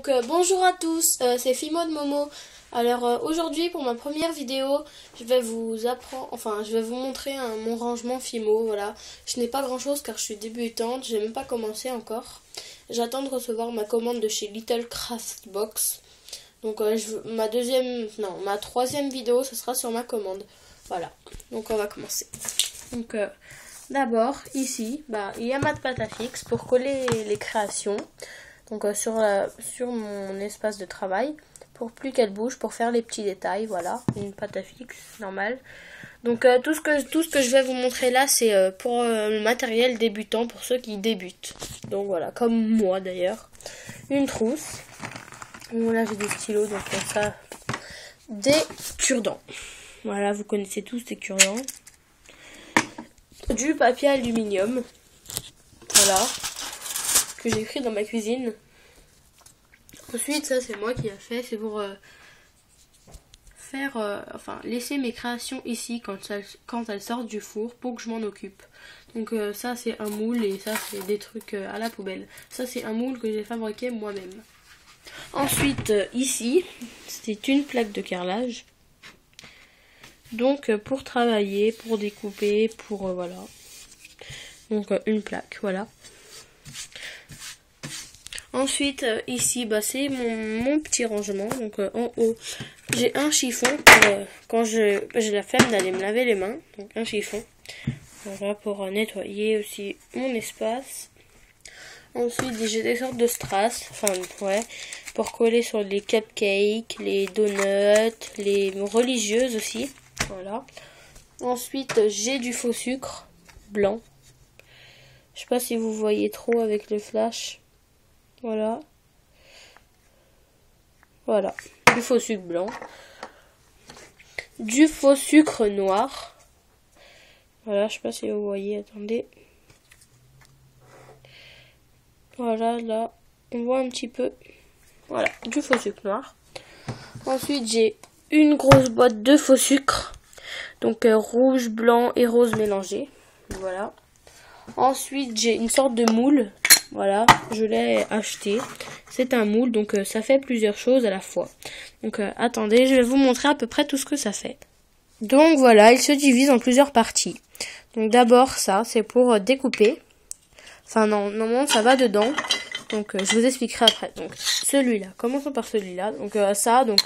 Bonjour à tous, c'est Fimo de Momo. Alors aujourd'hui pour ma première vidéo, je vais vous montrer mon rangement Fimo. Voilà, je n'ai pas grand chose car je suis débutante, j'ai même pas commencé encore. J'attends de recevoir ma commande de chez Little Craft Box. Donc ma troisième vidéo, ce sera sur ma commande. Voilà, donc on va commencer. Donc d'abord ici, il y a ma pâte à fixe pour coller les créations. Donc sur mon espace de travail, pour plus qu'elle bouge, pour faire les petits détails, voilà, une pâte à fixe normale. Donc tout ce que je vais vous montrer là, c'est pour le matériel débutant, pour ceux qui débutent. Donc voilà, comme moi d'ailleurs. Une trousse. Bon, là j'ai des stylos, donc ça, des cure-dents. Voilà, vous connaissez tous ces cure-dents. Du papier aluminium. Voilà. Que j'ai écrit dans ma cuisine. Ensuite, ça c'est moi qui a fait, c'est pour laisser mes créations ici quand elles sortent du four pour que je m'en occupe. Donc ça c'est un moule et ça c'est des trucs à la poubelle. Ça c'est un moule que j'ai fabriqué moi-même. Ensuite ici, c'est une plaque de carrelage. Donc pour travailler, pour découper, pour voilà. Donc une plaque, voilà. Ensuite, ici, c'est mon petit rangement. Donc, en haut, j'ai un chiffon pour quand j'ai la flemme d'aller me laver les mains. Donc, un chiffon. Voilà, pour nettoyer aussi mon espace. Ensuite, j'ai des sortes de strass. Pour coller sur les cupcakes, les donuts, les religieuses aussi. Voilà. Ensuite, j'ai du faux sucre blanc. Je sais pas si vous voyez trop avec le flash. Voilà. Voilà. Du faux sucre blanc. Du faux sucre noir. Voilà, je sais pas si vous voyez, attendez. Voilà, là, on voit un petit peu. Voilà, du faux sucre noir. Ensuite, j'ai une grosse boîte de faux sucre. Donc, rouge, blanc et rose mélangés. Voilà. Ensuite, j'ai une sorte de moule. Voilà, je l'ai acheté. C'est un moule, donc ça fait plusieurs choses à la fois. Donc attendez, je vais vous montrer à peu près tout ce que ça fait. Donc voilà, il se divise en plusieurs parties. Donc d'abord ça, c'est pour découper. Enfin non, normalement ça va dedans. Donc je vous expliquerai après. Donc celui-là, commençons par celui-là. Donc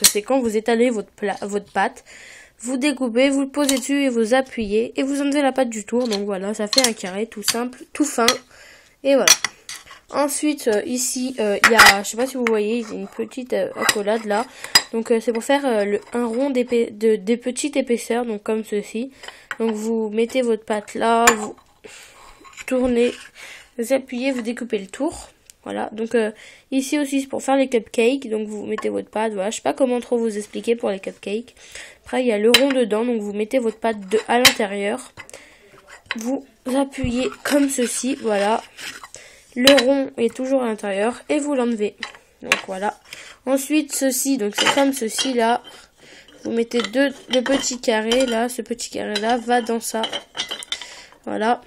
c'est quand vous étalez votre pâte. Vous découpez, vous le posez dessus et vous appuyez. Et vous enlevez la pâte du tour. Donc voilà, ça fait un carré tout simple, tout fin. Et voilà. Ensuite, ici, il y a, je sais pas si vous voyez, il y a une petite accolade là. Donc, c'est pour faire un rond des petites épaisseurs, donc comme ceci. Donc, vous mettez votre pâte là, vous tournez, vous appuyez, vous découpez le tour. Voilà. Donc, ici aussi, c'est pour faire les cupcakes. Donc, vous mettez votre pâte. Voilà. Je sais pas comment trop vous expliquer pour les cupcakes. Après, il y a le rond dedans. Donc, vous mettez votre pâte à l'intérieur. Vous appuyez comme ceci. Voilà. Le rond est toujours à l'intérieur et vous l'enlevez. Donc voilà. Ensuite ceci, donc c'est comme ceci là. Vous mettez le petit carré là. Ce petit carré là va dans ça. Voilà.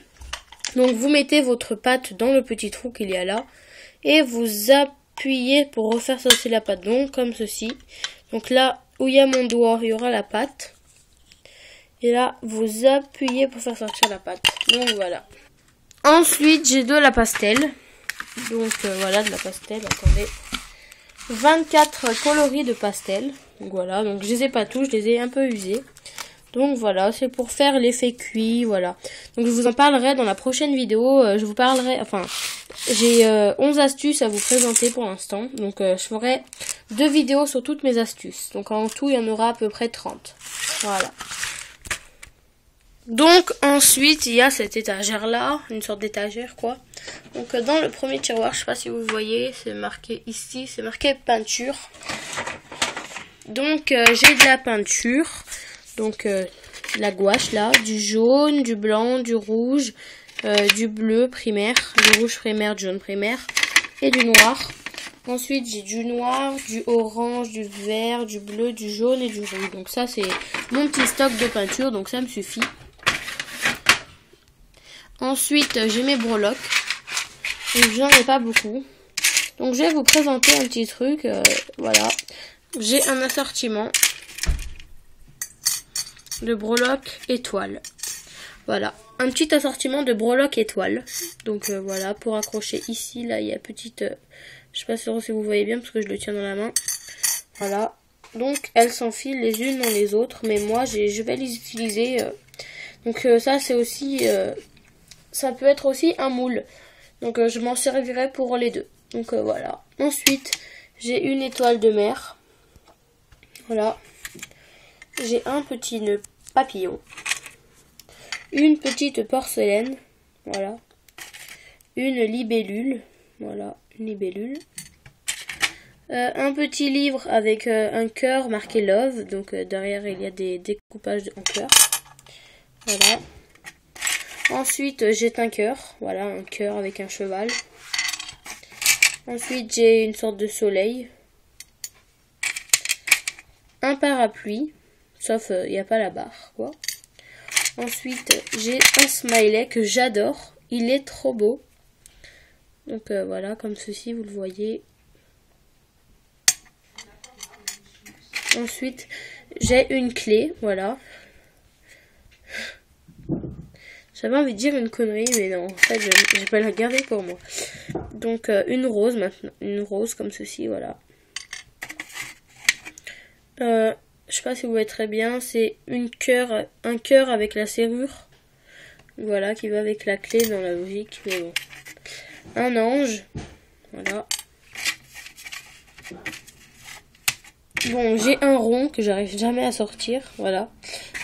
Donc vous mettez votre pâte dans le petit trou qu'il y a là. Et vous appuyez pour refaire sortir la pâte. Donc comme ceci. Donc là où il y a mon doigt, il y aura la pâte. Et là vous appuyez pour faire sortir la pâte. Donc voilà. Ensuite, j'ai de la pastel. Donc voilà, de la pastel, attendez. 24 coloris de pastel. Donc voilà, donc je les ai pas tous, je les ai un peu usés. Donc voilà, c'est pour faire l'effet cuit, voilà. Donc je vous en parlerai dans la prochaine vidéo. Je vous parlerai, j'ai 11 astuces à vous présenter pour l'instant. Donc je ferai 2 vidéos sur toutes mes astuces. Donc en tout, il y en aura à peu près 30. Voilà. Donc ensuite il y a cette étagère là, une sorte d'étagère quoi. Donc dans le premier tiroir, je sais pas si vous voyez, c'est marqué ici, c'est marqué peinture. Donc j'ai de la peinture, donc la gouache là, du jaune, du blanc, du rouge, du bleu primaire, du rouge primaire, du jaune primaire et du noir. Ensuite j'ai du noir, du orange, du vert, du bleu, du jaune et du rouge. Donc ça c'est mon petit stock de peinture, donc ça me suffit. Ensuite, j'ai mes breloques. Donc, j'en ai pas beaucoup. Donc je vais vous présenter un petit truc. Voilà. J'ai un assortiment de breloques étoiles. Voilà. Un petit assortiment de breloques étoiles. Donc voilà, pour accrocher ici, là, il y a petite... je sais pas si vous voyez bien parce que je le tiens dans la main. Voilà. Donc elles s'enfilent les unes dans les autres. Mais moi, je vais les utiliser. Donc ça, c'est aussi... ça peut être aussi un moule. Donc je m'en servirai pour les deux. Donc voilà. Ensuite, j'ai une étoile de mer. Voilà. J'ai un petit nœud papillon. Une petite porcelaine. Voilà. Une libellule. Voilà, une libellule. Un petit livre avec un cœur marqué Love. Donc derrière, il y a des découpages en cœur. Voilà. Ensuite, j'ai un cœur. Voilà, un cœur avec un cheval. Ensuite, j'ai une sorte de soleil. Un parapluie. Sauf, il n'y a pas la barre, quoi. Ensuite, j'ai un smiley que j'adore. Il est trop beau. Donc, voilà, comme ceci, vous le voyez. Ensuite, j'ai une clé, voilà. J'avais envie de dire une connerie, mais non, en fait, je vais pas la garder pour moi. Donc, une rose maintenant. Une rose comme ceci, voilà. Je sais pas si vous voyez très bien, c'est un cœur avec la serrure. Voilà, qui va avec la clé dans la logique, mais bon. Un ange, voilà. Bon, j'ai un rond que j'arrive jamais à sortir, voilà.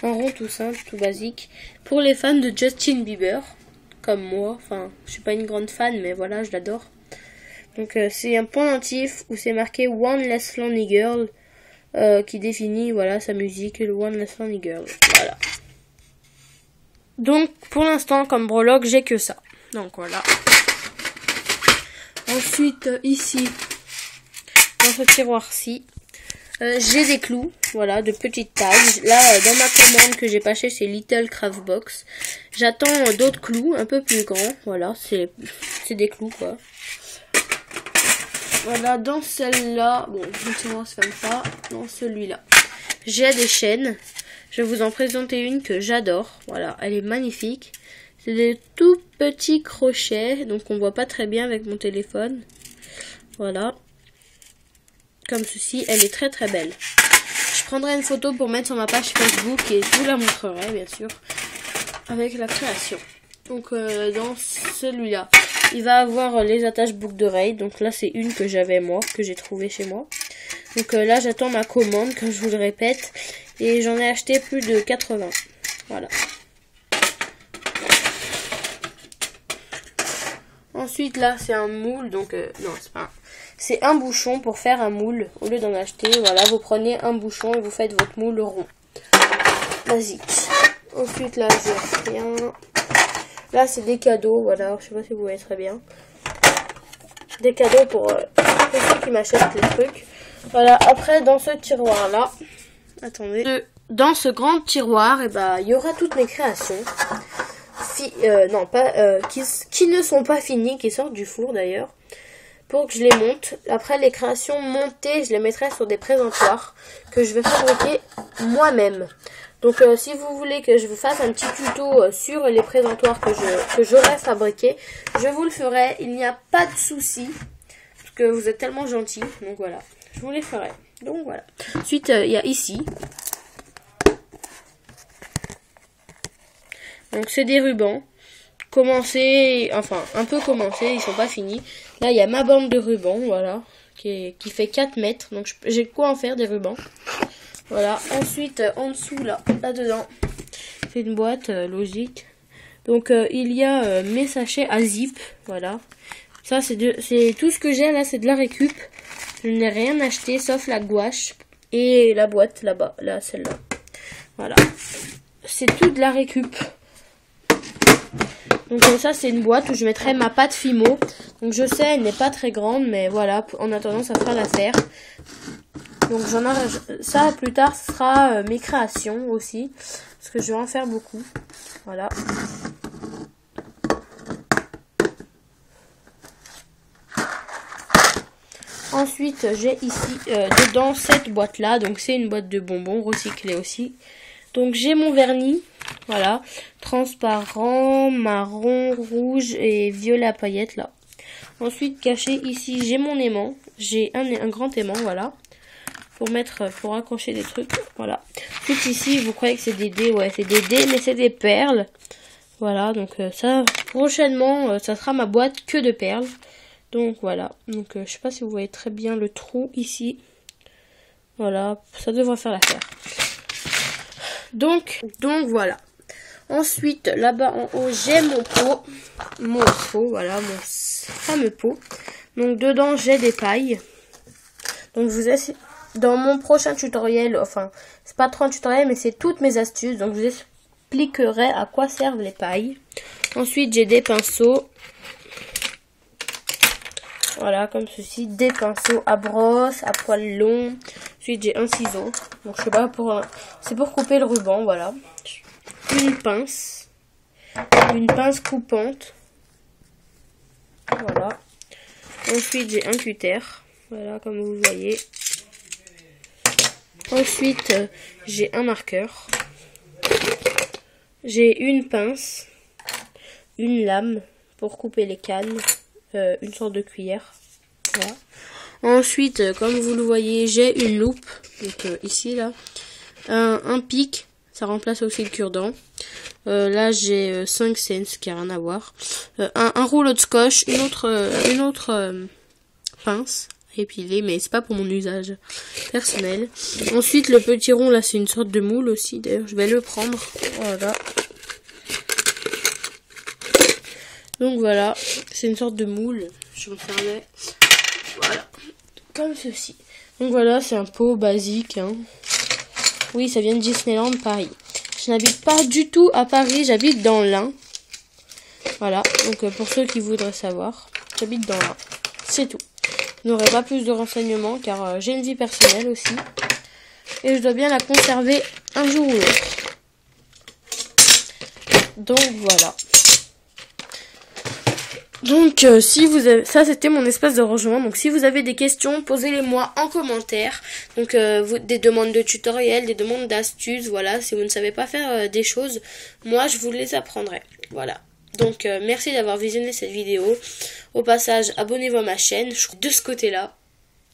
Un rond tout simple, tout basique. Pour les fans de Justin Bieber, comme moi, enfin, je suis pas une grande fan, mais voilà, je l'adore. Donc, c'est un pendentif où c'est marqué One Less Lonely Girl. Qui définit voilà sa musique, le One Less Lonely Girl. Voilà. Donc pour l'instant comme breloque j'ai que ça. Donc voilà. Ensuite ici dans ce tiroir-ci j'ai des clous, voilà, de petite taille. Là dans ma commande que j'ai pas chez c'est Little Craft Box. J'attends d'autres clous un peu plus grands. Voilà, c'est des clous quoi. Voilà, dans celle-là, bon, effectivement, c'est comme ça. Dans celui-là, j'ai des chaînes. Je vais vous en présenter une que j'adore. Voilà, elle est magnifique. C'est des tout petits crochets, donc on voit pas très bien avec mon téléphone. Voilà. Comme ceci, elle est très très belle. Je prendrai une photo pour mettre sur ma page Facebook et je vous la montrerai, bien sûr, avec la création. Donc, dans celui-là, il va avoir les attaches boucles d'oreilles. Donc là, c'est une que j'avais moi, que j'ai trouvée chez moi. Donc là, j'attends ma commande, comme je vous le répète. Et j'en ai acheté plus de 80. Voilà. Ensuite, là, c'est un moule. Donc, non, c'est pas un... C'est un bouchon pour faire un moule. Au lieu d'en acheter, voilà, vous prenez un bouchon et vous faites votre moule rond. Basique. Ensuite, là, j'ai rien. Là, c'est des cadeaux, voilà, je sais pas si vous voyez très bien. Des cadeaux pour ceux qui m'achètent les trucs. Voilà, après, dans ce tiroir-là, attendez. Dans ce grand tiroir, et ben, il y aura toutes mes créations. Non, pas, qui ne sont pas finies, qui sortent du four d'ailleurs, pour que je les monte. Après, les créations montées, je les mettrai sur des présentoirs que je vais fabriquer moi-même. Donc si vous voulez que je vous fasse un petit tuto sur les présentoirs que j'aurai fabriqués, je vous le ferai, il n'y a pas de souci, parce que vous êtes tellement gentils, donc voilà, je vous les ferai. Donc voilà. Ensuite, il y a ici. Donc c'est des rubans. Commencés, enfin un peu commencés, ils sont pas finis. Là, il y a ma bande de rubans, voilà, qui fait 4 mètres, donc j'ai de quoi en faire des rubans. Voilà, ensuite en dessous là-dedans, c'est une boîte logique. Donc il y a mes sachets à zip, voilà. Ça c'est tout ce que j'ai là, c'est de la récup. Je n'ai rien acheté sauf la gouache et la boîte là-bas, là celle-là. Voilà. C'est tout de la récup. Donc ça c'est une boîte où je mettrai ma pâte Fimo. Donc je sais, elle n'est pas très grande, mais voilà, en attendant ça fera l'affaire. Donc ça plus tard ce sera mes créations aussi, parce que je vais en faire beaucoup. Voilà. Ensuite, j'ai ici dedans cette boîte-là. Donc, c'est une boîte de bonbons recyclés aussi. Donc, j'ai mon vernis. Voilà. Transparent, marron, rouge et violet à paillettes là. Ensuite, caché ici, j'ai mon aimant. J'ai un grand aimant, voilà. Pour accrocher des trucs. Voilà. Ensuite, ici, vous croyez que c'est des dés. Ouais, c'est des dés, mais c'est des perles. Voilà, donc ça, prochainement, ça sera ma boîte que de perles. Donc voilà, donc je sais pas si vous voyez très bien le trou ici. Voilà, ça devrait faire l'affaire. Donc voilà. Ensuite, là-bas en haut, j'ai mon pot. Voilà, mon fameux pot. Donc dedans, j'ai des pailles. Donc dans mon prochain tutoriel, enfin, c'est pas trop un tutoriel, mais c'est toutes mes astuces. Donc je vous expliquerai à quoi servent les pailles. Ensuite, j'ai des pinceaux. Voilà, comme ceci, des pinceaux à brosse, à poil long. Ensuite, j'ai un ciseau. Donc, je sais pas, c'est pour couper le ruban, voilà. Une pince coupante. Voilà. Ensuite, j'ai un cutter. Voilà, comme vous voyez. Ensuite, j'ai un marqueur. J'ai une pince. Une lame pour couper les cannes. Une sorte de cuillère. Voilà. Ensuite, comme vous le voyez, j'ai une loupe. Donc ici, là. Un pic. Ça remplace aussi le cure-dent. Là, j'ai 5 cents, qui n'a rien à voir. Un rouleau de scotch. Une autre pince à épiler, mais c'est pas pour mon usage personnel. Ensuite, le petit rond, là, c'est une sorte de moule aussi. D'ailleurs, je vais le prendre. Voilà. Donc voilà, c'est une sorte de moule. Je me fermais. Voilà, comme ceci. Donc voilà, c'est un pot basique. Hein. Oui, ça vient de Disneyland Paris. Je n'habite pas du tout à Paris, j'habite dans l'Ain. Voilà, donc pour ceux qui voudraient savoir, j'habite dans l'Ain. C'est tout. Je n'aurai pas plus de renseignements car j'ai une vie personnelle aussi. Et je dois bien la conserver un jour ou l'autre. Donc voilà. Donc si vous avez, ça c'était mon espace de rangement. Donc si vous avez des questions, posez-les-moi en commentaire. Donc des demandes de tutoriels, des demandes d'astuces, voilà. Si vous ne savez pas faire des choses, moi je vous les apprendrai. Voilà. Donc merci d'avoir visionné cette vidéo. Au passage, abonnez-vous à ma chaîne. Je crois de ce côté-là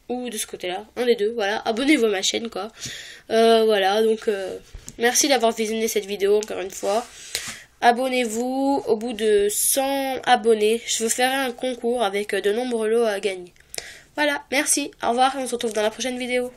ou de ce côté-là, un des deux. Voilà, abonnez-vous à ma chaîne quoi. Voilà. Donc merci d'avoir visionné cette vidéo encore une fois. Abonnez-vous, au bout de 100 abonnés, je vous ferai un concours avec de nombreux lots à gagner. Voilà, merci, au revoir et on se retrouve dans la prochaine vidéo.